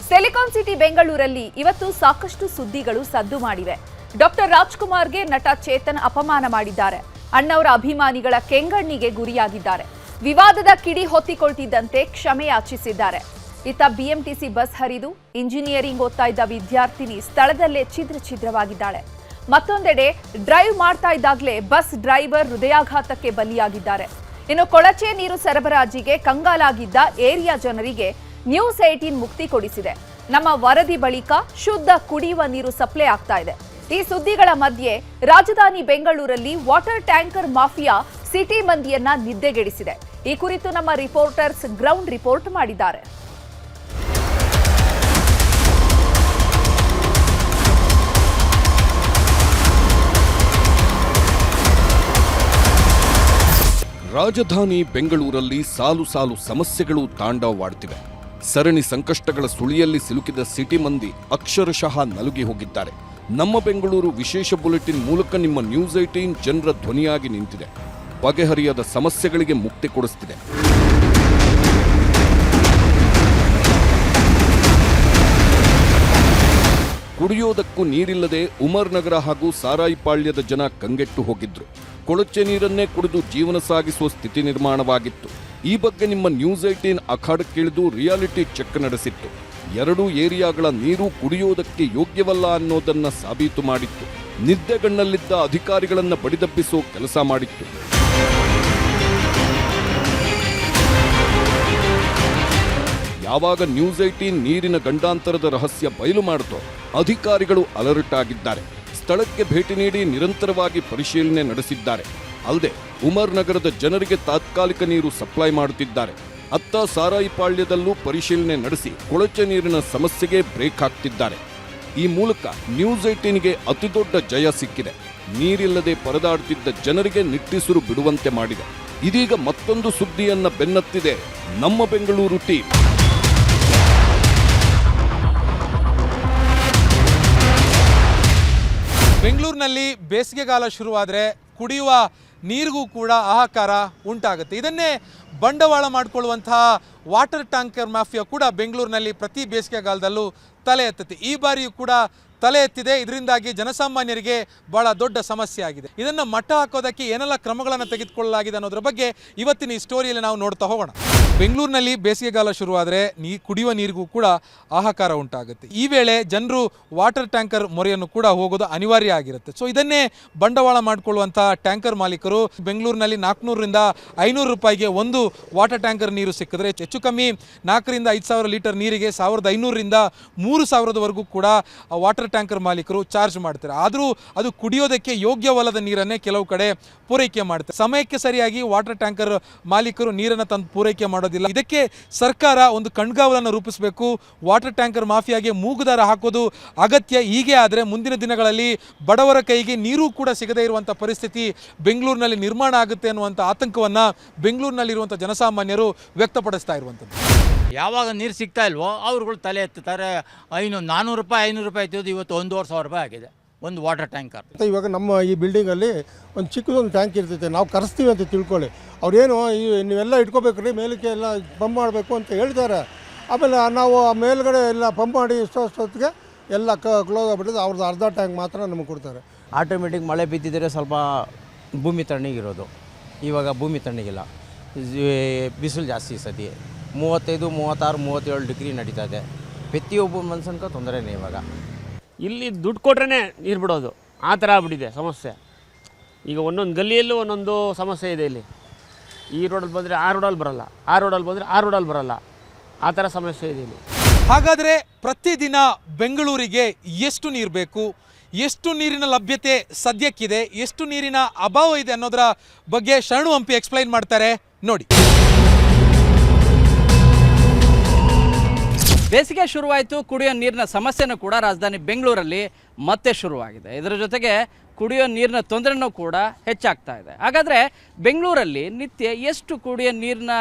Silicon city ಬೆಂಗಳೂರಲ್ಲಿ ಇವತ್ತು ಸಾಕಷ್ಟು ಸುದ್ದಿಗಳು ಸದ್ದು ಮಾಡಿವೆ. ಡಾಕ್ಟರ್ ರಾಜ್ಕುಮಾರ್ಗೆ ನಟ ಚೇತನ್ ಅಪಮಾನ ಮಾಡಿದ್ದಾರೆ. ಅಣ್ಣವರ ಅಭಿಮಾನಿಗಳ ಕೆಂಗಣ್ಣಿಗೆ ಗುರಿಯಾಗಿದ್ದಾರೆ. ವಿವಾದದ ಕಿಡಿ ಹೊತ್ತಿಕೊಳ್ತಿದ್ದಂತೆ ಕ್ಷಮೆ ಯಾಚಿಸಿದ್ದಾರೆ. ಇತ್ತ ಬಿಎಂಟಿಸಿ ಬಸ್ ಹರಿದು ಇಂಜಿನಿಯರಿಂಗ್ ಓದ್ತಾ ಇದ್ದ ವಿದ್ಯಾರ್ಥಿನಿ ಸ್ಥಳದಲ್ಲೇ ಛಿದ್ರವಾಗಿದ್ದಾಳೆ. ಮತ್ತೊಂದೆಡೆ ಡ್ರೈವ್ ಮಾಡ್ತಾ ಇದ್ದಾಗಲೇ ಬಸ್ ಡ್ರೈವರ್ ಹೃದಯಾಘಾತಕ್ಕೆ ಬಲಿಯಾಗಿದ್ದಾರೆ. ಇನ್ನು ಕೊಳಚೆ ನೀರು ಸರಬರಾಜಿಗೆ ಕಂಗಾಲಾಗಿದ್ದ ಏರಿಯಾ ಜನರಿಗೆ ನ್ಯೂಸ್ 18 ಮುಕ್ತಿ ಕೊಡಿಸಿದೆ. ನಮ್ಮ ವರದಿ ಬಳಿಕ ಶುದ್ಧ ಕುಡಿಯುವ ನೀರು ಸಪ್ಲೈ ಆಗ್ತಾ ಇದೆ. ಈ ಸುದ್ದಿಗಳ ಮಧ್ಯೆ ರಾಜಧಾನಿ ಬೆಂಗಳೂರಲ್ಲಿ ವಾಟರ್ ಟ್ಯಾಂಕರ್ ಮಾಫಿಯಾ ಸಿಟಿ ಮಂದಿಯನ್ನ ನಿದ್ದೆಗೆಡಿಸಿದೆ. ಈ ಕುರಿತು ನಮ್ಮ ರಿಪೋರ್ಟರ್ಸ್ ಗ್ರೌಂಡ್ ರಿಪೋರ್ಟ್ ಮಾಡಿದ್ದಾರೆ. ರಾಜಧಾನಿ ಬೆಂಗಳೂರಲ್ಲಿ ಸಾಲು ಸಾಲು ಸಮಸ್ಯೆಗಳು ತಾಂಡವವಾಡುತ್ತಿವೆ. ಸರಣಿ ಸಂಕಷ್ಟಗಳ ಸುಳಿಯಲ್ಲಿ ಸಿಲುಕಿದ ಸಿಟಿ ಮಂದಿ ಅಕ್ಷರಶಃ ನಲುಗಿ ಹೋಗಿದ್ದಾರೆ. ನಮ್ಮ ಬೆಂಗಳೂರು ವಿಶೇಷ ಬುಲೆಟಿನ್ ಮೂಲಕ ನಿಮ್ಮ ನ್ಯೂಸ್ 18 ಜನರ ಧ್ವನಿಯಾಗಿ ನಿಂತಿದೆ. ಬಗೆಹರಿಯದ ಸಮಸ್ಯೆಗಳಿಗೆ ಮುಕ್ತಿ ಕೊಡಿಸುತ್ತಿದೆ. ಕುಡಿಯೋದಕ್ಕೂ ನೀರಿಲ್ಲದೆ ಉಮರ್ ನಗರ ಹಾಗೂ ಸಾರಾಯಿಪಾಳ್ಯದ ಜನ ಕಂಗೆಟ್ಟು ಹೋಗಿದ್ರು. ಕೊಳಚೆ ನೀರನ್ನೇ ಕುಡಿದು ಜೀವನ ಸಾಗಿಸುವ ಸ್ಥಿತಿ ನಿರ್ಮಾಣವಾಗಿತ್ತು. ಈ ಬಗ್ಗೆ ನಿಮ್ಮ ನ್ಯೂಸ್ 18 ಅಖಾಡಕ್ಕಿಳಿದು ರಿಯಾಲಿಟಿ ಚೆಕ್ ನಡೆಸಿತ್ತು. ಎರಡೂ ಏರಿಯಾಗಳ ನೀರು ಕುಡಿಯೋದಕ್ಕೆ ಯೋಗ್ಯವಲ್ಲ ಅನ್ನೋದನ್ನ ಸಾಬೀತು ಮಾಡಿತ್ತು. ನಿದ್ದೆಗಣ್ಣಲ್ಲಿದ್ದ ಅಧಿಕಾರಿಗಳನ್ನ ಬಡಿದಬ್ಬಿಸೋ ಕೆಲಸ ಮಾಡಿತ್ತು. ಯಾವಾಗ ನ್ಯೂಸ್ 18 ನೀರಿನ ಗಂಡಾಂತರದ ರಹಸ್ಯ ಬಯಲು ಮಾಡಿತೋ ಅಧಿಕಾರಿಗಳು ಅಲರ್ಟ್ ಆಗಿದ್ದಾರೆ. ಸ್ಥಳಕ್ಕೆ ಭೇಟಿ ನೀಡಿ ನಿರಂತರವಾಗಿ ಪರಿಶೀಲನೆ ನಡೆಸಿದ್ದಾರೆ. ಅಲ್ಲದೆ ಉಮರ್ ನಗರದ ಜನರಿಗೆ ತಾತ್ಕಾಲಿಕ ನೀರು ಸಪ್ಲೈ ಮಾಡುತ್ತಿದ್ದಾರೆ. ಅತ್ತ ಸಾರಾಯಿಪಾಳ್ಯದಲ್ಲೂ ಪರಿಶೀಲನೆ ನಡೆಸಿ ಕೊಳಚೆ ನೀರಿನ ಸಮಸ್ಯೆಗೆ ಬ್ರೇಕ್ ಹಾಕ್ತಿದ್ದಾರೆ. ಈ ಮೂಲಕ ನ್ಯೂಸ್ 18ಗೆ ಅತಿದೊಡ್ಡ ಜಯ ಸಿಕ್ಕಿದೆ. ನೀರಿಲ್ಲದೆ ಪರದಾಡುತ್ತಿದ್ದ ಜನರಿಗೆ ನಿಟ್ಟುಸಿರು ಬಿಡುವಂತೆ ಮಾಡಿದೆ. ಇದೀಗ ಮತ್ತೊಂದು ಸುದ್ದಿಯನ್ನ ಬೆನ್ನತ್ತಿದೆ ನಮ್ಮ ಬೆಂಗಳೂರು ಟೀಮ್. ಬೆಂಗಳೂರಿನಲ್ಲಿ ಬೇಸಿಗೆಗಾಲ ಶುರುವಾದರೆ ಕುಡಿಯುವ ನೀರಿಗೂ ಕೂಡ ಹಾಹಾಕಾರ ಉಂಟಾಗುತ್ತೆ. ಇದನ್ನೇ ಬಂಡವಾಳ ಮಾಡಿಕೊಳ್ಳುವಂತಹ ವಾಟರ್ ಟ್ಯಾಂಕರ್ ಮಾಫಿಯಾ ಕೂಡ ಬೆಂಗಳೂರಿನಲ್ಲಿ ಪ್ರತಿ ಬೇಸಿಗೆಗಾಲದಲ್ಲೂ ತಲೆ ಎತ್ತುತ್ತೆ. ಈ ಬಾರಿಯೂ ಕೂಡ ತಲೆ ಎತ್ತಿದೆ. ಇದರಿಂದಾಗಿ ಜನಸಾಮಾನ್ಯರಿಗೆ ಬಹಳ ದೊಡ್ಡ ಸಮಸ್ಯೆ ಆಗಿದೆ. ಇದನ್ನು ಮಟ್ಟ ಹಾಕೋದಕ್ಕೆ ಏನೆಲ್ಲ ಕ್ರಮಗಳನ್ನು ತೆಗೆದುಕೊಳ್ಳಲಾಗಿದೆ ಅನ್ನೋದ್ರ ಬಗ್ಗೆ ಇವತ್ತಿನ ಈ ಸ್ಟೋರಿಯಲ್ಲಿ ನಾವು ನೋಡ್ತಾ ಹೋಗೋಣ. ಬೆಂಗಳೂರಿನಲ್ಲಿ ಬೇಸಿಗೆಗಾಲ ಶುರುವಾದರೆ ಕುಡಿಯುವ ನೀರಿಗೂ ಕೂಡ ಹಾಹಾಕಾರ ಉಂಟಾಗುತ್ತೆ. ಈ ವೇಳೆ ಜನರು ವಾಟರ್ ಟ್ಯಾಂಕರ್ ಮೊರೆಯನ್ನು ಕೂಡ ಹೋಗೋದು ಅನಿವಾರ್ಯ ಆಗಿರುತ್ತೆ. ಸೊ ಇದನ್ನೇ ಬಂಡವಾಳ ಮಾಡಿಕೊಳ್ಳುವಂತಹ ಟ್ಯಾಂಕರ್ ಮಾಲೀಕರು ಬೆಂಗಳೂರಿನಲ್ಲಿ 400ರಿಂದ 500 ರೂಪಾಯಿಗೆ ಒಂದು ವಾಟರ್ ಟ್ಯಾಂಕರ್ ನೀರು ಸಿಕ್ಕಿದ್ರೆ ಹೆಚ್ಚು ಕಮ್ಮಿ 4ರಿಂದ 5,000 ಲೀಟರ್ ನೀರಿಗೆ 1,500ರಿಂದ 3,000ವರೆಗೂ ಕೂಡ ವಾಟರ್ ಟ್ಯಾಂಕರ್ ಮಾಲೀಕರು ಚಾರ್ಜ್ ಮಾಡ್ತಾರೆ. ಆದರೂ ಅದು ಕುಡಿಯೋದಕ್ಕೆ ಯೋಗ್ಯವಲ್ಲದ ನೀರನ್ನೇ ಕೆಲವು ಕಡೆ ಪೂರೈಕೆ ಮಾಡುತ್ತೆ. ಸಮಯಕ್ಕೆ ಸರಿಯಾಗಿ ವಾಟರ್ ಟ್ಯಾಂಕರ್ ಮಾಲೀಕರು ನೀರನ್ನು ತಂದು ಪೂರೈಕೆ ಮಾಡೋದಿಲ್ಲ. ಇದಕ್ಕೆ ಸರ್ಕಾರ ಒಂದು ಕಣ್ಗಾವಲನ್ನು ರೂಪಿಸಬೇಕು. ವಾಟರ್ ಟ್ಯಾಂಕರ್ ಮಾಫಿಯಾಗೆ ಮೂಗುದಾರ ಹಾಕೋದು ಅಗತ್ಯ. ಹೀಗೆ ಆದರೆ ಮುಂದಿನ ದಿನಗಳಲ್ಲಿ ಬಡವರ ಕೈಗೆ ನೀರು ಕೂಡ ಸಿಗದೇ ಇರುವಂಥ ಪರಿಸ್ಥಿತಿ ಬೆಂಗಳೂರಿನಲ್ಲಿ ನಿರ್ಮಾಣ ಆಗುತ್ತೆ ಅನ್ನುವಂಥ ಆತಂಕವನ್ನು ಬೆಂಗಳೂರಿನಲ್ಲಿರುವಂಥ ಜನಸಾಮಾನ್ಯರು ವ್ಯಕ್ತಪಡಿಸ್ತಾ ಇರುವಂಥದ್ದು. ಯಾವಾಗ ನೀರು ಸಿಗ್ತಾ ಇಲ್ವೋ ಅವ್ರುಗಳು ತಲೆ ಎತ್ತುತ್ತಾರೆ. 400 ರೂಪಾಯಿ 500 ರೂಪಾಯಿ ಇತ್ತು, ಇವತ್ತು 1,500 ರೂಪಾಯಿ ಆಗಿದೆ ಒಂದು ವಾಟರ್ ಟ್ಯಾಂಕರ್. ಇವಾಗ ನಮ್ಮ ಈ ಬಿಲ್ಡಿಂಗಲ್ಲಿ ಒಂದು ಚಿಕ್ಕದೊಂದು ಟ್ಯಾಂಕ್ ಇರ್ತೈತೆ, ನಾವು ಕರೆಸ್ತೀವಿ ಅಂತ ತಿಳ್ಕೊಳ್ಳಿ. ಅವ್ರೇನು ನೀವೆಲ್ಲ ಇಟ್ಕೋಬೇಕ್ರಿ, ಮೇಲಕ್ಕೆ ಎಲ್ಲ ಪಂಪ್ ಮಾಡಬೇಕು ಅಂತ ಹೇಳ್ತಾರೆ. ಆಮೇಲೆ ನಾವು ಆ ಮೇಲ್ಗಡೆ ಎಲ್ಲ ಪಂಪ್ ಮಾಡಿ ಇಷ್ಟೊತ್ತಿಗೆ ಎಲ್ಲ ಕ್ಲೋಸ್ ಆಗಿಬಿಟ್ಟಿದೆ. ಅವ್ರದ್ದು ಅರ್ಧ ಟ್ಯಾಂಕ್ ಮಾತ್ರ ನಮಗೆ ಕೊಡ್ತಾರೆ. ಆಟೋಮೆಟಿಕ್ ಮಳೆ ಬಿದ್ದಿದ್ದರೆ ಸ್ವಲ್ಪ ಭೂಮಿ ತಣ್ಣಗಿರೋದು. ಇವಾಗ ಭೂಮಿ ತಣ್ಣಗಿಲ್ಲ, ಬಿಸಿಲು ಜಾಸ್ತಿ ಸತಿ 35, 36, 37 ಡಿಗ್ರಿ ನಡೀತಾ ಇದೆ. ಪ್ರತಿಯೊಬ್ಬ ಮನುಷ್ಯನ್ಕ ತೊಂದರೆನೇ. ಇವಾಗ ಇಲ್ಲಿ ದುಡ್ಡು ಕೊಟ್ರೇ ನೀರು ಬಿಡೋದು, ಆ ಥರ ಆಗ್ಬಿಟ್ಟಿದೆ ಸಮಸ್ಯೆ. ಈಗ ಒಂದೊಂದು ಗಲ್ಲಿಯಲ್ಲೂ ಒಂದೊಂದು ಸಮಸ್ಯೆ ಇದೆ. ಇಲ್ಲಿ ಈ ರೋಡಲ್ಲಿ ಬಂದರೆ ಆ ರೋಡಲ್ಲಿ ಬರೋಲ್ಲ, ಆ ರೋಡಲ್ಲಿ ಬಂದರೆ ಆ ರೋಡಲ್ಲಿ ಬರೋಲ್ಲ, ಆ ಥರ ಸಮಸ್ಯೆ ಇದೆ ಇಲ್ಲಿ. ಹಾಗಾದರೆ ಪ್ರತಿದಿನ ಬೆಂಗಳೂರಿಗೆ ಎಷ್ಟು ನೀರು ಬೇಕು, ಎಷ್ಟು ನೀರಿನ ಲಭ್ಯತೆ ಸದ್ಯಕ್ಕಿದೆ, ಎಷ್ಟು ನೀರಿನ ಅಭಾವ ಇದೆ ಅನ್ನೋದರ ಬಗ್ಗೆ ಶರಣು ಹಂಪಿ ಎಕ್ಸ್ಪ್ಲೈನ್ ಮಾಡ್ತಾರೆ ನೋಡಿ. ಬೇಸಿಗೆ ಶುರುವಾಯಿತು, ಕುಡಿಯೋ ನೀರಿನ ಸಮಸ್ಯೆನೂ ಕೂಡ ರಾಜಧಾನಿ ಬೆಂಗಳೂರಲ್ಲಿ ಮತ್ತೆ ಶುರುವಾಗಿದೆ. ಇದರ ಜೊತೆಗೆ ಕುಡಿಯೋ ನೀರಿನ ತೊಂದರೆನೂ ಕೂಡ ಹೆಚ್ಚಾಗ್ತಾ ಇದೆ. ಹಾಗಾದರೆ ಬೆಂಗಳೂರಲ್ಲಿ ನಿತ್ಯ ಎಷ್ಟು ಕುಡಿಯೋ ನೀರಿನ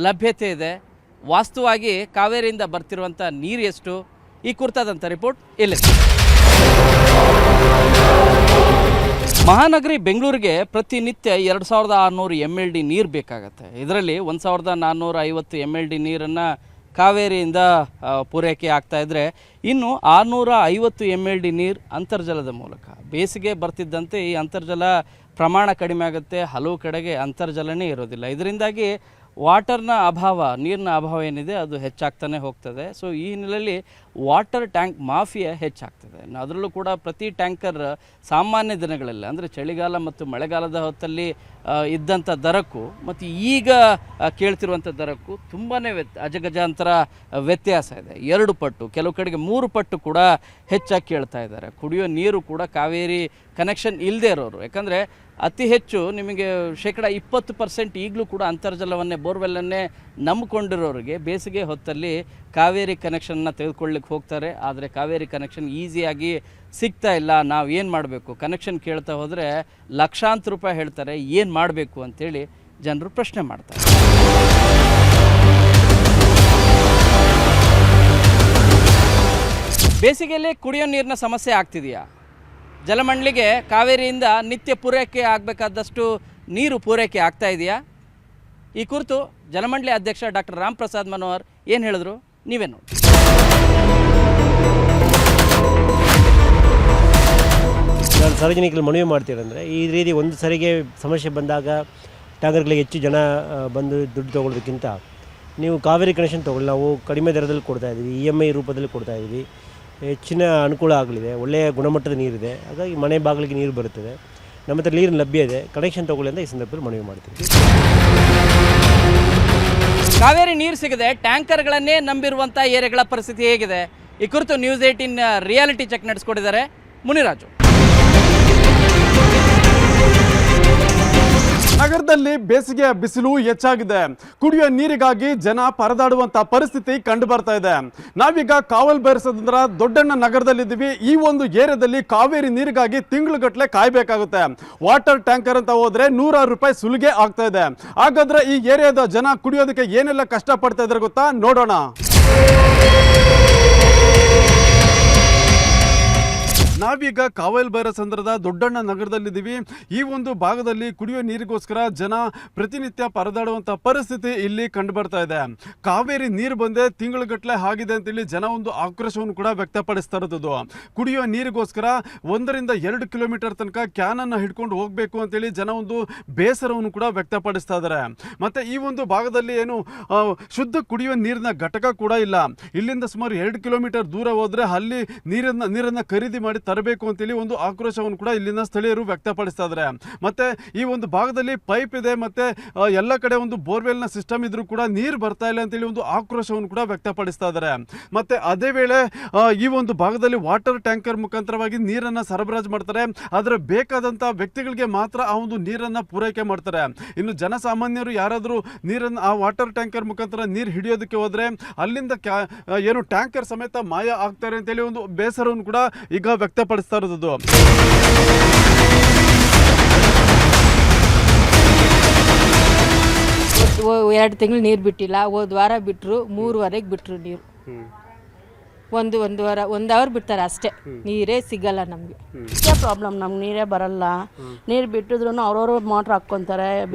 ಲಭ್ಯತೆ ಇದೆ, ವಾಸ್ತವವಾಗಿ ಕಾವೇರಿಯಿಂದ ಬರ್ತಿರುವಂಥ ನೀರು ಎಷ್ಟು, ಈ ಕುರಿತಾದಂಥ ರಿಪೋರ್ಟ್ ಇಲ್ಲಿ. ಮಹಾನಗರಿ ಬೆಂಗಳೂರಿಗೆ ಪ್ರತಿನಿತ್ಯ 2600 MLD ನೀರು ಬೇಕಾಗತ್ತೆ. ಇದರಲ್ಲಿ 1450 MLD ನೀರನ್ನು ಕಾವೇರಿಯಿಂದ ಪೂರೈಕೆ ಆಗ್ತಾ ಇದ್ದರೆ ಇನ್ನು 650 MLD ನೀರು ಅಂತರ್ಜಲದ ಮೂಲಕ. ಬೇಸಿಗೆ ಬರ್ತಿದ್ದಂತೆ ಈ ಅಂತರ್ಜಲ ಪ್ರಮಾಣ ಕಡಿಮೆ ಆಗುತ್ತೆ, ಹಲವು ಕಡೆಗೆ ಅಂತರ್ಜಲನೇ ಇರೋದಿಲ್ಲ. ಇದರಿಂದಾಗಿ ವಾಟರ್ನ ಅಭಾವ, ನೀರಿನ ಅಭಾವ ಏನಿದೆ ಅದು ಹೆಚ್ಚಾಗ್ತಾನೆ ಹೋಗ್ತದೆ. ಸೊ ಈ ಹಿನ್ನೆಲೆಯಲ್ಲಿ ವಾಟರ್ ಟ್ಯಾಂಕ್ ಮಾಫಿಯಾ ಹೆಚ್ಚಾಗ್ತದೆ. ಅದರಲ್ಲೂ ಕೂಡ ಪ್ರತಿ ಟ್ಯಾಂಕರ್ ಸಾಮಾನ್ಯ ದಿನಗಳಲ್ಲಿ ಅಂದರೆ ಚಳಿಗಾಲ ಮತ್ತು ಮಳೆಗಾಲದ ಹೊತ್ತಲ್ಲಿ ಇದ್ದಂಥ ದರಕ್ಕೂ ಮತ್ತು ಈಗ ಕೇಳ್ತಿರುವಂಥ ದರಕ್ಕೂ ತುಂಬಾ ಅಜಗಜಾಂತರ ವ್ಯತ್ಯಾಸ ಇದೆ. 2 ಪಟ್ಟು, ಕೆಲವು ಕಡೆಗೆ 3 ಪಟ್ಟು ಕೂಡ ಹೆಚ್ಚಾಗಿ ಕೇಳ್ತಾ ಇದ್ದಾರೆ. ಕುಡಿಯೋ ನೀರು ಕೂಡ ಕಾವೇರಿ ಕನೆಕ್ಷನ್ ಇಲ್ಲದೆ ಇರೋರು, ಯಾಕಂದರೆ ಅತಿ ಹೆಚ್ಚು ನಿಮಗೆ 20% ಈಗಲೂ ಕೂಡ ಅಂತರ್ಜಲವನ್ನೇ, ಬೋರ್ವೆಲ್ಲನ್ನೇ ನಂಬಿಕೊಂಡಿರೋರಿಗೆ ಬೇಸಿಗೆ ಹೊತ್ತಲ್ಲಿ ಕಾವೇರಿ ಕನೆಕ್ಷನ್ನ ತೆಗೆದುಕೊಳ್ಳಿಕ್ಕೆ ಹೋಗ್ತಾರೆ. ಆದರೆ ಕಾವೇರಿ ಕನೆಕ್ಷನ್ ಈಸಿಯಾಗಿ ಸಿಗ್ತಾ ಇಲ್ಲ. ನಾವು ಏನು ಮಾಡಬೇಕು, ಕನೆಕ್ಷನ್ ಕೇಳ್ತಾ ಹೋದರೆ ಲಕ್ಷಾಂತರ ರೂಪಾಯಿ ಹೇಳ್ತಾರೆ, ಏನು ಮಾಡಬೇಕು ಅಂತೇಳಿ ಜನರು ಪ್ರಶ್ನೆ ಮಾಡ್ತಾರೆ. ಬೇಸಿಗೆಯಲ್ಲಿ ಕುಡಿಯೋ ನೀರಿನ ಸಮಸ್ಯೆ ಆಗ್ತಿದೆಯಾ? ಜಲಮಂಡಳಿಗೆ ಕಾವೇರಿಯಿಂದ ನಿತ್ಯ ಪೂರೈಕೆ ಆಗಬೇಕಾದಷ್ಟು ನೀರು ಪೂರೈಕೆ ಆಗ್ತಾ ಇದೆಯಾ? ಈ ಕುರಿತು ಜಲಮಂಡಳಿ ಅಧ್ಯಕ್ಷ ಡಾಕ್ಟರ್ ರಾಮ್ ಪ್ರಸಾದ್ ಮನೋಹರ್ ಏನು ಹೇಳಿದ್ರು ನೀವೇ ನೋಡಿ. ನಾನು ಸಾರ್ವಜನಿಕರಲ್ಲಿ ಮನವಿ ಮಾಡ್ತೀರಂದರೆ, ಈ ರೀತಿ ಒಂದು ಸರಿಗೆ ಸಮಸ್ಯೆ ಬಂದಾಗ ಟ್ಯಾಂಕರ್ಗಳಿಗೆ ಹೆಚ್ಚು ಜನ ಬಂದು ದುಡ್ಡು ತೊಗೊಳ್ಳೋದಕ್ಕಿಂತ ನೀವು ಕಾವೇರಿ ಕನೆಕ್ಷನ್ ತೊಗೊಳ್ಳಿ. ನಾವು ಕಡಿಮೆ ದರದಲ್ಲಿ ಕೊಡ್ತಾಯಿದ್ದೀವಿ, EMI ರೂಪದಲ್ಲಿ ಕೊಡ್ತಾಯಿದ್ದೀವಿ. ಹೆಚ್ಚಿನ ಅನುಕೂಲ ಆಗಲಿದೆ, ಒಳ್ಳೆಯ ಗುಣಮಟ್ಟದ ನೀರಿದೆ, ಹಾಗಾಗಿ ಮನೆ ಬಾಗಿಲಿಗೆ ನೀರು ಬರುತ್ತದೆ. ನಮ್ಮ ಹತ್ರ ನೀರಿನ ಲಭ್ಯ ಇದೆ, ಕನೆಕ್ಷನ್ ತೊಗೊಳ್ಳಿ ಅಂತ ಈ ಸಂದರ್ಭದಲ್ಲಿ ಮನವಿ ಮಾಡ್ತೀವಿ. ಕಾವೇರಿ ನೀರು ಸಿಗದೆ ಟ್ಯಾಂಕರ್ಗಳನ್ನೇ ನಂಬಿರುವಂಥ ಏರಿಯಾಗಳ ಪರಿಸ್ಥಿತಿ ಹೇಗಿದೆ? ಈ ಕುರಿತು ನ್ಯೂಸ್ 18 ರಿಯಾಲಿಟಿ ಚೆಕ್ ನಡೆಸ್ಕೊಟ್ಟಿದ್ದಾರೆ ಮುನಿರಾಜು. ನಗರದಲ್ಲಿ ಬೇಸಿಗೆಯ ಬಿಸಿಲು ಹೆಚ್ಚಾಗಿದೆ. ಕುಡಿಯುವ ನೀರಿಗಾಗಿ ಜನ ಪರದಾಡುವಂತ ಪರಿಸ್ಥಿತಿ ಕಂಡು ಬರ್ತಾ ಇದೆ. ನಾವೀಗ ಕಾವಲ್ ಬೈರಸಂದ್ರ ದೊಡ್ಡಣ್ಣ ನಗರದಲ್ಲಿದ್ದೀವಿ. ಈ ಒಂದು ಏರಿಯಾದಲ್ಲಿ ಕಾವೇರಿ ನೀರಿಗಾಗಿ ತಿಂಗಳುಗಟ್ಟಲೆ ಕಾಯಬೇಕಾಗುತ್ತೆ. ವಾಟರ್ ಟ್ಯಾಂಕರ್ ಅಂತ ಹೋದ್ರೆ 100 ರೂಪಾಯಿ ಸುಲಿಗೆ ಆಗ್ತಾ ಇದೆ. ಹಾಗಾದ್ರೆ ಈ ಏರಿಯಾದ ಜನ ಕುಡಿಯೋದಕ್ಕೆ ಏನೆಲ್ಲ ಕಷ್ಟ ಪಡ್ತಾ ಇದ್ದಾರೆ ಗೊತ್ತಾ? ನೋಡೋಣ. ನಾವೀಗ ಕಾವಲ್ ಬೈರಸಂದ್ರದ ದೊಡ್ಡಣ್ಣ ನಗರದಲ್ಲಿದ್ದೀವಿ. ಈ ಒಂದು ಭಾಗದಲ್ಲಿ ಕುಡಿಯುವ ನೀರಿಗೋಸ್ಕರ ಜನ ಪ್ರತಿನಿತ್ಯ ಪರದಾಡುವಂಥ ಪರಿಸ್ಥಿತಿ ಇಲ್ಲಿ ಕಂಡು ಬರ್ತಾ ಇದೆ. ಕಾವೇರಿ ನೀರು ಬಂದೆ ತಿಂಗಳುಗಟ್ಟಲೆ ಆಗಿದೆ ಅಂತೇಳಿ ಜನ ಒಂದು ಆಕ್ರೋಶವನ್ನು ಕೂಡ ವ್ಯಕ್ತಪಡಿಸ್ತಾ ಇರೋದು. ಕುಡಿಯುವ ನೀರಿಗೋಸ್ಕರ 1 ರಿಂದ 2 ಕಿಲೋಮೀಟರ್ ತನಕ ಕ್ಯಾನನ್ನು ಹಿಡ್ಕೊಂಡು ಹೋಗಬೇಕು ಅಂತೇಳಿ ಜನ ಒಂದು ಬೇಸರವನ್ನು ಕೂಡ ವ್ಯಕ್ತಪಡಿಸ್ತಾ ಇದ್ದಾರೆ. ಮತ್ತು ಈ ಒಂದು ಭಾಗದಲ್ಲಿ ಏನು ಶುದ್ಧ ಕುಡಿಯುವ ನೀರಿನ ಘಟಕ ಕೂಡ ಇಲ್ಲ. ಇಲ್ಲಿಂದ ಸುಮಾರು 2 ಕಿಲೋಮೀಟರ್ ದೂರ ಹೋದರೆ ಅಲ್ಲಿ ನೀರನ್ನು ಖರೀದಿ ಮಾಡಿ ತರಬೇಕು ಅಂತೇಳಿ ಒಂದು ಆಕ್ರೋಶವನ್ನು ಕೂಡ ಇಲ್ಲಿನ ಸ್ಥಳೀಯರು ವ್ಯಕ್ತಪಡಿಸ್ತಾ ಇದ್ದಾರೆ. ಮತ್ತೆ ಈ ಒಂದು ಭಾಗದಲ್ಲಿ ಪೈಪ್ ಇದೆ, ಮತ್ತೆ ಎಲ್ಲ ಕಡೆ ಒಂದು ಬೋರ್ವೆಲ್ನ ಸಿಸ್ಟಮ್ ಇದ್ರೂ ಕೂಡ ನೀರು ಬರ್ತಾ ಇಲ್ಲ ಅಂತೇಳಿ ಒಂದು ಆಕ್ರೋಶವನ್ನು ಕೂಡ ವ್ಯಕ್ತಪಡಿಸ್ತಾ ಇದ್ದಾರೆ. ಮತ್ತೆ ಅದೇ ವೇಳೆ ಈ ಒಂದು ಭಾಗದಲ್ಲಿ ವಾಟರ್ ಟ್ಯಾಂಕರ್ ಮುಖಾಂತರವಾಗಿ ನೀರನ್ನು ಸರಬರಾಜು ಮಾಡ್ತಾರೆ. ಆದರೆ ಬೇಕಾದಂಥ ವ್ಯಕ್ತಿಗಳಿಗೆ ಮಾತ್ರ ಆ ಒಂದು ನೀರನ್ನು ಪೂರೈಕೆ ಮಾಡ್ತಾರೆ. ಇನ್ನು ಜನಸಾಮಾನ್ಯರು ಯಾರಾದರೂ ನೀರನ್ನು ಆ ವಾಟರ್ ಟ್ಯಾಂಕರ್ ಮುಖಾಂತರ ನೀರು ಹಿಡಿಯೋದಕ್ಕೆ ಹೋದರೆ ಅಲ್ಲಿಂದ ಏನು ಟ್ಯಾಂಕರ್ ಸಮೇತ ಮಾಯ ಆಗ್ತಾರೆ ಅಂತೇಳಿ ಒಂದು ಬೇಸರವನ್ನು ಕೂಡ ಈಗ ವ್ಯಕ್ತಪಡಿಸ್ತಾ ಇರೋದು. 2 ತಿಂಗಳು ನೀರು ಬಿಟ್ಟಿಲ್ಲ. ಹೋದ ವಾರ ಬಿಟ್ಟರು, 3ವರೆಗೆ ಬಿಟ್ಟರು ನೀರು. ಒಂದು ಅವರ್ ಬಿಡ್ತಾರೆ ಅಷ್ಟೇ, ನೀರೇ ಸಿಗಲ್ಲ ನಮಗೆ. ಪ್ರಾಬ್ಲಮ್, ನಮ್ಗೆ ನೀರೇ ಬರಲ್ಲ. ನೀರು ಬಿಟ್ಟಿದ್ರು ಅವ್ರವರು ಮೋಟ್ರ್ ಹಾಕ್ಕೊಂತಾರೆ,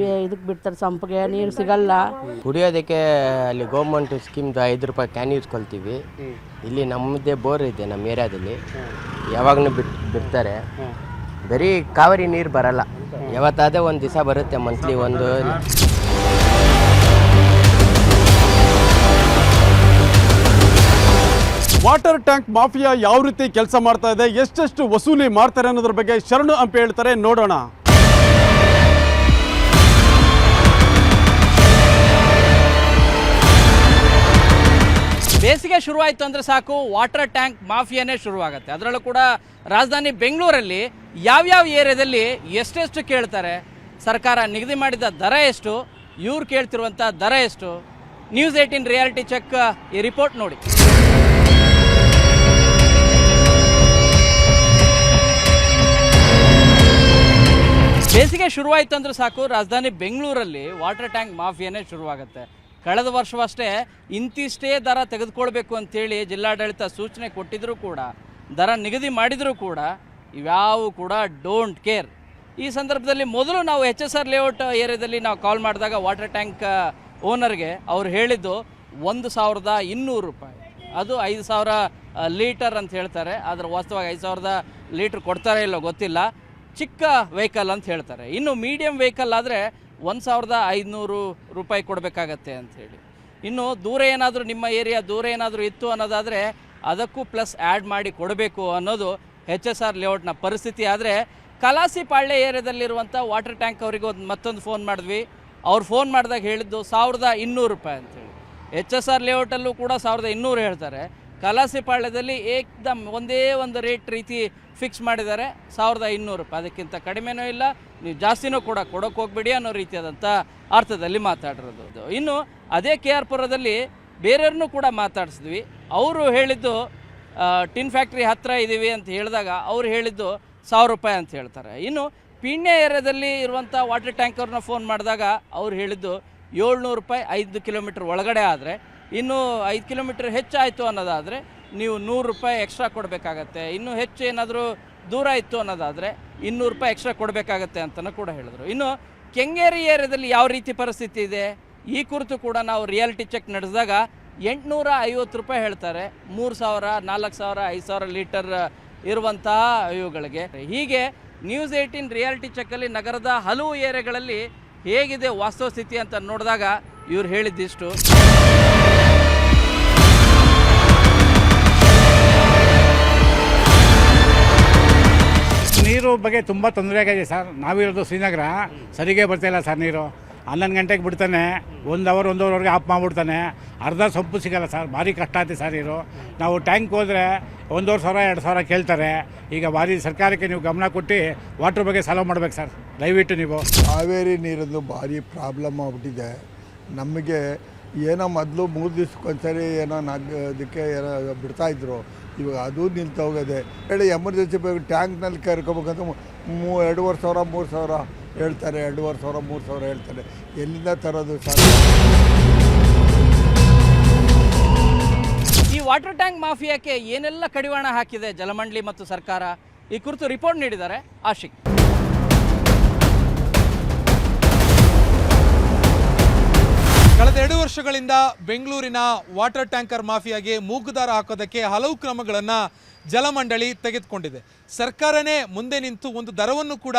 ಇದಕ್ಕೆ ಬಿಡ್ತಾರೆ, ಸಂಪಿಗೆ ನೀರು ಸಿಗಲ್ಲ. ಕುಡಿಯೋದಕ್ಕೆ ಅಲ್ಲಿ ಗೌರ್ಮೆಂಟ್ ಸ್ಕೀಮ್ದು 5 ರೂಪಾಯಿ ಕ್ಯಾನ್ ಯೂಸ್ಕೊಳ್ತೀವಿ. ಇಲ್ಲಿ ನಮ್ಮದೇ ಬೋರ್ ಇದೆ ನಮ್ಮ ಏರಿಯಾದಲ್ಲಿ, ಯಾವಾಗಲೂ ಬಿಡ್ತಾರೆ. ಬರೀ ಕಾವೇರಿ ನೀರು ಬರಲ್ಲ, ಯಾವತ್ತಾದರೆ ಒಂದು ದಿವಸ ಬರುತ್ತೆ, ಮಂತ್ಲಿ ಒಂದು. ವಾಟರ್ ಟ್ಯಾಂಕ್ ಮಾಫಿಯಾ ಯಾವ ರೀತಿ ಕೆಲಸ ಮಾಡ್ತಾ ಇದೆ, ಎಷ್ಟೆಷ್ಟು ವಸೂಲಿ ಮಾಡ್ತಾರೆ ಅನ್ನೋದ್ರ ಬಗ್ಗೆ ಶರಣು ಹಂಪಿ ಹೇಳ್ತಾರೆ, ನೋಡೋಣ. ಬೇಸಿಗೆ ಶುರುವಾಯಿತು ಅಂದರೆ ಸಾಕು, ವಾಟರ್ ಟ್ಯಾಂಕ್ ಮಾಫಿಯಾನೇ ಶುರುವಾಗುತ್ತೆ. ಅದರಲ್ಲೂ ಕೂಡ ರಾಜಧಾನಿ ಬೆಂಗಳೂರಲ್ಲಿ ಯಾವ್ಯಾವ ಏರಿಯಾದಲ್ಲಿ ಎಷ್ಟೆಷ್ಟು ಕೇಳ್ತಾರೆ, ಸರ್ಕಾರ ನಿಗದಿ ಮಾಡಿದ ದರ ಎಷ್ಟು, ಇವ್ರು ಕೇಳ್ತಿರುವಂಥ ದರ ಎಷ್ಟು? ನ್ಯೂಸ್ 18 ರಿಯಾಲಿಟಿ ಚೆಕ್ ಈ ರಿಪೋರ್ಟ್ ನೋಡಿ. ಬೇಸಿಗೆ ಶುರುವಾಯಿತು ಅಂದರೆ ಸಾಕು, ರಾಜಧಾನಿ ಬೆಂಗಳೂರಲ್ಲಿ ವಾಟರ್ ಟ್ಯಾಂಕ್ ಮಾಫಿಯಾನೇ ಶುರುವಾಗುತ್ತೆ. ಕಳೆದ ವರ್ಷವಷ್ಟೇ ಇಂತಿಷ್ಟೇ ದರ ತೆಗೆದುಕೊಳ್ಬೇಕು ಅಂತೇಳಿ ಜಿಲ್ಲಾಡಳಿತ ಸೂಚನೆ ಕೊಟ್ಟಿದ್ದರೂ ಕೂಡ, ದರ ನಿಗದಿ ಮಾಡಿದರೂ ಕೂಡ ಇವ್ಯಾವು ಕೂಡ ಡೋಂಟ್ ಕೇರ್. ಈ ಸಂದರ್ಭದಲ್ಲಿ ಮೊದಲು ನಾವು HSR ಲೇಔಟ್ ಏರಿಯಾದಲ್ಲಿ ನಾವು ಕಾಲ್ ಮಾಡಿದಾಗ ವಾಟರ್ ಟ್ಯಾಂಕ್ ಓನರ್ಗೆ ಅವ್ರು ಹೇಳಿದ್ದು, 1,200 ರೂಪಾಯಿ. ಅದು 5,000 ಲೀಟರ್ ಅಂತ ಹೇಳ್ತಾರೆ, ಆದರೆ ವಾಸ್ತವವಾಗಿ 5,000 ಲೀಟ್ರ್ ಕೊಡ್ತಾರೆ ಇಲ್ಲೋ ಗೊತ್ತಿಲ್ಲ. ಚಿಕ್ಕ ವೆಹಿಕಲ್ ಅಂತ ಹೇಳ್ತಾರೆ. ಇನ್ನು ಮೀಡಿಯಮ್ ವೆಹಿಕಲ್ ಆದರೆ 1,500 ರೂಪಾಯಿ ಕೊಡಬೇಕಾಗತ್ತೆ ಅಂಥೇಳಿ. ಇನ್ನು ದೂರ ಏನಾದರೂ ನಿಮ್ಮ ಏರಿಯಾ ದೂರ ಏನಾದರೂ ಇತ್ತು ಅನ್ನೋದಾದರೆ ಅದಕ್ಕೂ ಪ್ಲಸ್ ಆ್ಯಡ್ ಮಾಡಿ ಕೊಡಬೇಕು ಅನ್ನೋದು HSR ಲೇಔಟ್ನ ಪರಿಸ್ಥಿತಿ. ಆದರೆ ಕಲಾಸಿಪಾಳ್ಯ ಏರಿಯಾದಲ್ಲಿರುವಂಥ ವಾಟರ್ ಟ್ಯಾಂಕ್ ಅವರಿಗೆ ಮತ್ತೊಂದು ಫೋನ್ ಮಾಡಿದ್ವಿ. ಅವ್ರು ಫೋನ್ ಮಾಡಿದಾಗ ಹೇಳಿದ್ದು 1,200 ರೂಪಾಯಿ ಅಂತೇಳಿ. HSR ಲೇಔಟಲ್ಲೂ ಕೂಡ 1,200 ಹೇಳ್ತಾರೆ. ಕಲಾಸಿಪಾಳ್ಯದಲ್ಲಿ ಏಕ್ದಮ್ ಒಂದೇ ಒಂದು ರೇಟ್ ರೀತಿ ಫಿಕ್ಸ್ ಮಾಡಿದ್ದಾರೆ, 1,200 ರೂಪಾಯಿ. ಅದಕ್ಕಿಂತ ಕಡಿಮೆನೂ ಇಲ್ಲ, ನೀವು ಜಾಸ್ತಿನೂ ಕೂಡ ಕೊಡೋಕೆ ಹೋಗ್ಬೇಡಿ ಅನ್ನೋ ರೀತಿಯಾದಂಥ ಅರ್ಥದಲ್ಲಿ ಮಾತಾಡಿರೋದು. ಇನ್ನು ಅದೇ KR ಪುರದಲ್ಲಿ ಬೇರೆಯವ್ರನ್ನೂ ಕೂಡ ಮಾತಾಡಿಸಿದ್ವಿ. ಅವರು ಹೇಳಿದ್ದು ಟಿನ್ ಫ್ಯಾಕ್ಟ್ರಿ ಹತ್ತಿರ ಇದ್ದೀವಿ ಅಂತ ಹೇಳಿದಾಗ ಅವ್ರು ಹೇಳಿದ್ದು 1,000 ರೂಪಾಯಿ ಅಂತ ಹೇಳ್ತಾರೆ. ಇನ್ನು ಪೀಣ್ಯ ಏರಿಯಾದಲ್ಲಿ ಇರುವಂಥ ವಾಟರ್ ಟ್ಯಾಂಕರ್ನ ಫೋನ್ ಮಾಡಿದಾಗ ಅವ್ರು ಹೇಳಿದ್ದು 700 ರೂಪಾಯಿ 5 ಕಿಲೋಮೀಟ್ರ್ ಒಳಗಡೆ ಆದರೆ. ಇನ್ನು 5 ಕಿಲೋಮೀಟ್ರ್ ಹೆಚ್ಚಾಯಿತು ಅನ್ನೋದಾದರೆ ನೀವು 100 ರೂಪಾಯಿ ಎಕ್ಸ್ಟ್ರಾ ಕೊಡಬೇಕಾಗತ್ತೆ. ಇನ್ನೂ ಹೆಚ್ಚು ಏನಾದರೂ ದೂರ ಇತ್ತು ಅನ್ನೋದಾದರೆ 200 ರೂಪಾಯಿ ಎಕ್ಸ್ಟ್ರಾ ಕೊಡಬೇಕಾಗತ್ತೆ ಅಂತಲೂ ಕೂಡ ಹೇಳಿದ್ರು. ಇನ್ನು ಕೆಂಗೇರಿ ಏರಿಯಾದಲ್ಲಿ ಯಾವ ರೀತಿ ಪರಿಸ್ಥಿತಿ ಇದೆ ಈ ಕುರಿತು ಕೂಡ ನಾವು ರಿಯಾಲಿಟಿ ಚೆಕ್ ನಡೆಸಿದಾಗ 850 ರೂಪಾಯಿ ಹೇಳ್ತಾರೆ. 3,000, 4,000, 5,000 ಲೀಟರ್ ಇರುವಂತಹ ಇವುಗಳಿಗೆ. ಹೀಗೆ ನ್ಯೂಸ್ 18 ರಿಯಾಲಿಟಿ ಚೆಕ್ಕಲ್ಲಿ ನಗರದ ಹಲವು ಏರಿಯಾಗಳಲ್ಲಿ ಹೇಗಿದೆ ವಾಸ್ತವ ಸ್ಥಿತಿ ಅಂತ ನೋಡಿದಾಗ ಇವ್ರು ಹೇಳಿದ್ದಿಷ್ಟು. ನೀರು ಬಗ್ಗೆ ತುಂಬ ತೊಂದರೆ ಆಗಿದೆ ಸರ್. ನಾವಿರೋದು ಶ್ರೀನಗರ, ಸರಿಗೆ ಬರ್ತಾಯಿಲ್ಲ ಸರ್ ನೀರು. 11 ಗಂಟೆಗೆ ಬಿಡ್ತಾನೆ, 1 ಅವರ್ 1 ಅವರ್ವರೆಗೆ ಆಫ್ ಮಾಡಿಬಿಡ್ತಾನೆ. ಅರ್ಧ ಸೊಪ್ಪು ಸಿಗೋಲ್ಲ ಸರ್, ಭಾರಿ ಕಷ್ಟ ಆಯ್ತು ಸರ್ ನೀರು. ನಾವು ಟ್ಯಾಂಕ್ ಹೋದರೆ 1,500 2,000 ಕೇಳ್ತಾರೆ. ಈಗ ಭಾರಿ ಸರ್ಕಾರಕ್ಕೆ ನೀವು ಗಮನ ಕೊಟ್ಟು ವಾಟ್ರ್ ಬಗ್ಗೆ ಸಾಲ್ವ್ ಮಾಡ್ಬೇಕು ಸರ್, ದಯವಿಟ್ಟು ನೀವು. ಕಾವೇರಿ ನೀರದ್ದು ಭಾರಿ ಪ್ರಾಬ್ಲಮ್ ಆಗ್ಬಿಟ್ಟಿದೆ ನಮಗೆ. ಏನೋ ಮೊದಲು 3 ದಿವ್ಸಕ್ಕೊಂದ್ಸರಿ ಏನೋ ಅದಕ್ಕೆ ಏನೋ ಬಿಡ್ತಾಯಿದ್ರು, ಇವಾಗ ಅದು ನಿಲ್ತೋಗಿದೆ. ಹೇಳಿ ಎಮರ್ಜೆನ್ಸಿ ಬೇಕು ಟ್ಯಾಂಕ್ನಲ್ಲಿ ಕರ್ಕೋಬೇಕಂತ 2,500 3,000 ಹೇಳ್ತಾರೆ, 2,500 3,000 ಹೇಳ್ತಾರೆ. ಎಲ್ಲಿಂದ ತರೋದು ಸರ್? ಈ ವಾಟರ್ ಟ್ಯಾಂಕ್ ಮಾಫಿಯಾಕ್ಕೆ ಏನೆಲ್ಲ ಕಡಿವಾಣ ಹಾಕಿದೆ ಜಲಮಂಡಳಿ ಮತ್ತು ಸರ್ಕಾರ, ಈ ಕುರಿತು ರಿಪೋರ್ಟ್ ನೀಡಿದ್ದಾರೆ ಆಶಿಕ್. ಕಳೆದ 2 ವರ್ಷಗಳಿಂದ ಬೆಂಗಳೂರಿನ ವಾಟರ್ ಟ್ಯಾಂಕರ್ ಮಾಫಿಯಾಗೆ ಮೂಗುದಾರ ಹಾಕೋದಕ್ಕೆ ಹಲವು ಕ್ರಮಗಳನ್ನು ಜಲಮಂಡಳಿ ತೆಗೆದುಕೊಂಡಿದೆ. ಸರ್ಕಾರನೇ ಮುಂದೆ ನಿಂತು ಒಂದು ದರವನ್ನು ಕೂಡ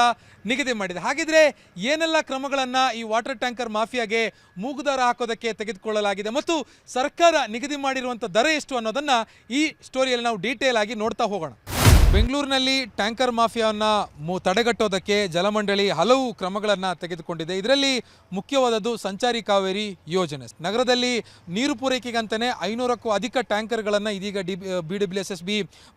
ನಿಗದಿ ಮಾಡಿದೆ. ಹಾಗಿದ್ರೆ ಏನೆಲ್ಲ ಕ್ರಮಗಳನ್ನು ಈ ವಾಟರ್ ಟ್ಯಾಂಕರ್ ಮಾಫಿಯಾಗೆ ಮೂಗುದಾರ ಹಾಕೋದಕ್ಕೆ ತೆಗೆದುಕೊಳ್ಳಲಾಗಿದೆ ಮತ್ತು ಸರ್ಕಾರ ನಿಗದಿ ಮಾಡಿರುವಂಥ ದರ ಎಷ್ಟು ಅನ್ನೋದನ್ನು ಈ ಸ್ಟೋರಿಯಲ್ಲಿ ನಾವು ಡೀಟೇಲ್ ಆಗಿ ನೋಡ್ತಾ ಹೋಗೋಣ. ಬೆಂಗಳೂರಿನಲ್ಲಿ ಟ್ಯಾಂಕರ್ ಮಾಫಿಯಾವನ್ನು ತಡೆಗಟ್ಟೋದಕ್ಕೆ ಜಲಮಂಡಳಿ ಹಲವು ಕ್ರಮಗಳನ್ನು ತೆಗೆದುಕೊಂಡಿದೆ. ಇದರಲ್ಲಿ ಮುಖ್ಯವಾದದ್ದು ಸಂಚಾರಿ ಕಾವೇರಿ ಯೋಜನೆ. ನಗರದಲ್ಲಿ ನೀರು ಪೂರೈಕೆಗಂತಲೇ 500ಕ್ಕೂ ಅಧಿಕ ಟ್ಯಾಂಕರ್ಗಳನ್ನು ಇದೀಗ BWSSB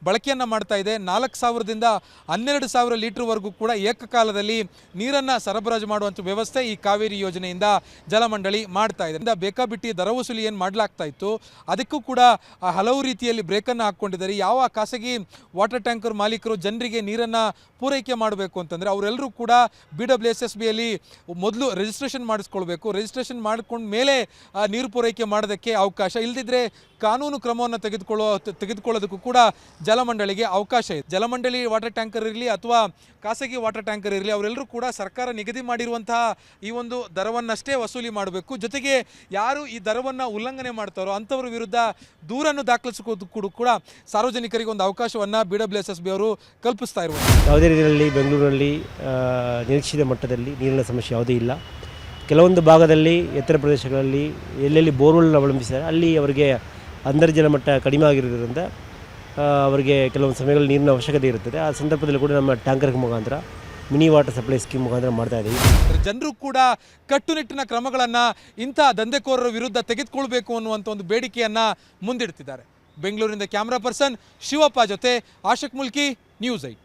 ಬಳಕೆಯನ್ನು ಮಾಡ್ತಾ ಇದೆ. 4,000ದಿಂದ 12,000 ಲೀಟರ್ವರೆಗೂ ಕೂಡ ಏಕಕಾಲದಲ್ಲಿ ನೀರನ್ನು ಸರಬರಾಜು ಮಾಡುವಂಥ ವ್ಯವಸ್ಥೆ ಈ ಕಾವೇರಿ ಯೋಜನೆಯಿಂದ ಜಲಮಂಡಳಿ ಮಾಡ್ತಾ ಇದೆ. ಬೇಕಾಬಿಟ್ಟಿ ದರ ವಸೂಲಿ ಏನು ಮಾಡಲಾಗ್ತಾ ಇತ್ತು ಅದಕ್ಕೂ ಕೂಡ ಹಲವು ರೀತಿಯಲ್ಲಿ ಬ್ರೇಕನ್ನು ಹಾಕ್ಕೊಂಡಿದ್ದಾರೆ. ಯಾವ ಖಾಸಗಿ ವಾಟರ್ ಟ್ಯಾಂಕರ್ ಮಾಲೀಕರು ಜನರಿಗೆ ನೀರನ್ನು ಪೂರೈಕೆ ಮಾಡಬೇಕು ಅಂತಂದರೆ ಅವರೆಲ್ಲರೂ ಕೂಡ BWSSBಯಲ್ಲಿ ಮೊದಲು ರಿಜಿಸ್ಟ್ರೇಷನ್ ಮಾಡಿಸ್ಕೊಳ್ಬೇಕು. ರಿಜಿಸ್ಟ್ರೇಷನ್ ಮಾಡ್ಕೊಂಡ ಮೇಲೆ ನೀರು ಪೂರೈಕೆ ಮಾಡೋದಕ್ಕೆ ಅವಕಾಶ, ಇಲ್ಲದಿದ್ದರೆ ಕಾನೂನು ಕ್ರಮವನ್ನು ತೆಗೆದುಕೊಳ್ಳೋದಕ್ಕೂ ಕೂಡ ಜಲಮಂಡಳಿಗೆ ಅವಕಾಶ ಇದೆ. ಜಲಮಂಡಳಿ ವಾಟರ್ ಟ್ಯಾಂಕರ್ ಇರಲಿ ಅಥವಾ ಖಾಸಗಿ ವಾಟರ್ ಟ್ಯಾಂಕರ್ ಇರಲಿ, ಅವರೆಲ್ಲರೂ ಕೂಡ ಸರ್ಕಾರ ನಿಗದಿ ಮಾಡಿರುವಂತಹ ಈ ಒಂದು ದರವನ್ನಷ್ಟೇ ವಸೂಲಿ ಮಾಡಬೇಕು. ಜೊತೆಗೆ ಯಾರು ಈ ದರವನ್ನು ಉಲ್ಲಂಘನೆ ಮಾಡ್ತಾರೋ ಅಂಥವ್ರ ವಿರುದ್ಧ ದೂರನ್ನು ದಾಖಲಿಸೋದು ಕೂಡ ಸಾರ್ವಜನಿಕರಿಗೆ ಒಂದು ಅವಕಾಶವನ್ನು BWSSB ಅವರು ಕಲ್ಪಿಸ್ತಾ ಇರುವುದು. ಯಾವುದೇ ರೀತಿಯಲ್ಲಿ ಬೆಂಗಳೂರಿನಲ್ಲಿ ನಿರೀಕ್ಷಿತ ಮಟ್ಟದಲ್ಲಿ ನೀರಿನ ಸಮಸ್ಯೆ ಯಾವುದೇ ಇಲ್ಲ. ಕೆಲವೊಂದು ಭಾಗದಲ್ಲಿ ಎತ್ತರ ಪ್ರದೇಶಗಳಲ್ಲಿ ಎಲ್ಲೆಲ್ಲಿ ಬೋರ್ವೆಲ್ ಅವಲಂಬಿಸಿದ್ದಾರೆ ಅಲ್ಲಿ ಅವರಿಗೆ ಅಂತರ್ಜಲ ಮಟ್ಟ ಕಡಿಮೆ ಆಗಿರೋದ್ರಿಂದ ಅವರಿಗೆ ಕೆಲವೊಂದು ಸಮಯಗಳಲ್ಲಿ ನೀರಿನ ಅವಶ್ಯಕತೆ ಇರುತ್ತದೆ. ಆ ಸಂದರ್ಭದಲ್ಲಿ ಕೂಡ ನಮ್ಮ ಟ್ಯಾಂಕರ್ ಮುಖಾಂತರ ಮಿನಿ ವಾಟರ್ ಸಪ್ಲೈ ಸ್ಕೀಮ್ ಮುಖಾಂತರ ಮಾಡ್ತಾ ಇದ್ದೀವಿ. ಜನರು ಕೂಡ ಕಟ್ಟುನಿಟ್ಟಿನ ಕ್ರಮಗಳನ್ನು ಇಂಥ ದಂಧೆಕೋರರ ವಿರುದ್ಧ ತೆಗೆದುಕೊಳ್ಬೇಕು ಅನ್ನುವಂಥ ಒಂದು ಬೇಡಿಕೆಯನ್ನು ಮುಂದಿಡ್ತಿದ್ದಾರೆ. ಬೆಂಗಳೂರಿನಿಂದ ಕ್ಯಾಮ್ರಾ ಪರ್ಸನ್ ಶಿವಪ್ಪ ಜೊತೆ ಆಶಿಕ್ ಮುಲ್ಕಿ, ನ್ಯೂಸ್ 8.